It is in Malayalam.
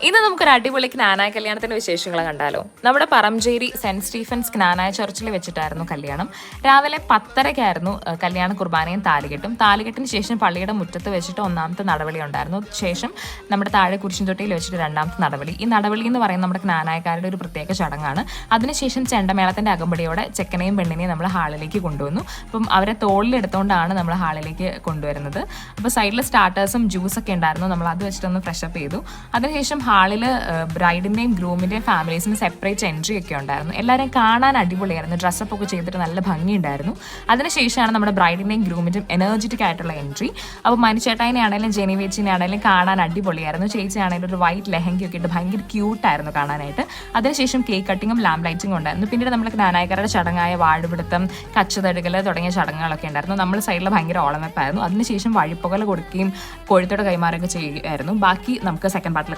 ഇന്ന് നമുക്കൊരു അടിപൊളി ജ്ഞാനായ കല്യാണത്തിന്റെ വിശേഷങ്ങൾ കണ്ടാലോ. നമ്മുടെ പറംചേരി സെന്റ് സ്റ്റീഫൻസ് ജ്ഞാനായ ചർച്ചിൽ വെച്ചിട്ടായിരുന്നു കല്യാണം. രാവിലെ 10:30 കല്യാണ കുർബാനയും താലികെട്ടിന് ശേഷം പള്ളിയുടെ മുറ്റത്ത് വെച്ചിട്ട് ഒന്നാമത്തെ നടപടി ഉണ്ടായിരുന്നു. ശേഷം നമ്മുടെ താഴെ കുരിശുംതൊട്ടിയിൽ വെച്ചിട്ട് രണ്ടാമത്തെ നടപടി. ഈ നടപടി എന്ന് പറയുന്നത് നമ്മുടെ ജ്ഞാനായക്കാരുടെ ഒരു പ്രത്യേക ചടങ്ങാണ്. അതിനുശേഷം ചെണ്ടമേളത്തിന്റെ അകമ്പടിയോടെ ചെക്കനെയും പെണ്ണിനെയും നമ്മൾ ഹാളിലേക്ക് കൊണ്ടുവന്നു. അപ്പം അവരെ തോളിലെടുത്തുകൊണ്ടാണ് നമ്മൾ ഹാളിലേക്ക് കൊണ്ടുവരുന്നത്. അപ്പോൾ സൈഡിൽ സ്റ്റാർട്ടേഴ്സും ജ്യൂസൊക്കെ ഉണ്ടായിരുന്നു. നമ്മൾ അത് വെച്ചിട്ടൊന്ന് ഫ്രഷപ്പ് ചെയ്തു. അതിനുശേഷം ഹാളിൽ ബ്രൈഡിന്റെയും ഗ്രൂമിന്റെയും ഫാമിലീസിന് സെപ്പറേറ്റ് എൻട്രി ഒക്കെ ഉണ്ടായിരുന്നു. എല്ലാവരെയും കാണാൻ അടിപൊളിയായിരുന്നു. ഡ്രസ്സപ്പ് ഒക്കെ ചെയ്തിട്ട് നല്ല ഭംഗിയുണ്ടായിരുന്നു. അതിനുശേഷമാണ് നമ്മുടെ ബ്രൈഡിന്റെയും ഗ്രൂമിന്റെയും എനർജറ്റിക് ആയിട്ടുള്ള എൻട്രി. അപ്പോൾ മനുചേട്ടായിനെ ആണെങ്കിലും ജെനിവേച്ചിനെ ആണെങ്കിലും കാണാൻ അടിപൊളിയായിരുന്നു. ചേച്ചിയാണെങ്കിലും ഒരു വൈറ്റ് ലെഹങ്കയൊക്കെ ഇട്ട് ഭയങ്കര ക്യൂട്ടായിരുന്നു കാണാനായിട്ട്. അതിനുശേഷം കേക്ക് കട്ടിങ്ങും ലാമ്പ് ലൈറ്റിങ്ങും ഉണ്ടായിരുന്നു. പിന്നീട് നമ്മൾ ജ്ഞാനായക്കാരുടെ ചടങ്ങായ വാഴുപിടുത്തം, കച്ചുതടുകൽ തുടങ്ങിയ ചടങ്ങുകളൊക്കെ ഉണ്ടായിരുന്നു. നമ്മൾ സൈഡിൽ ഭയങ്കര ഓളമെപ്പായിരുന്നു. അതിനുശേഷം വഴിപ്പുകൽ കൊടുക്കുകയും കോഴിത്തോട് കൈമാറുകയൊക്കെ ചെയ്യുമായിരുന്നു. ബാക്കി നമുക്ക് സെക്കൻഡ് പാർട്ടിൽ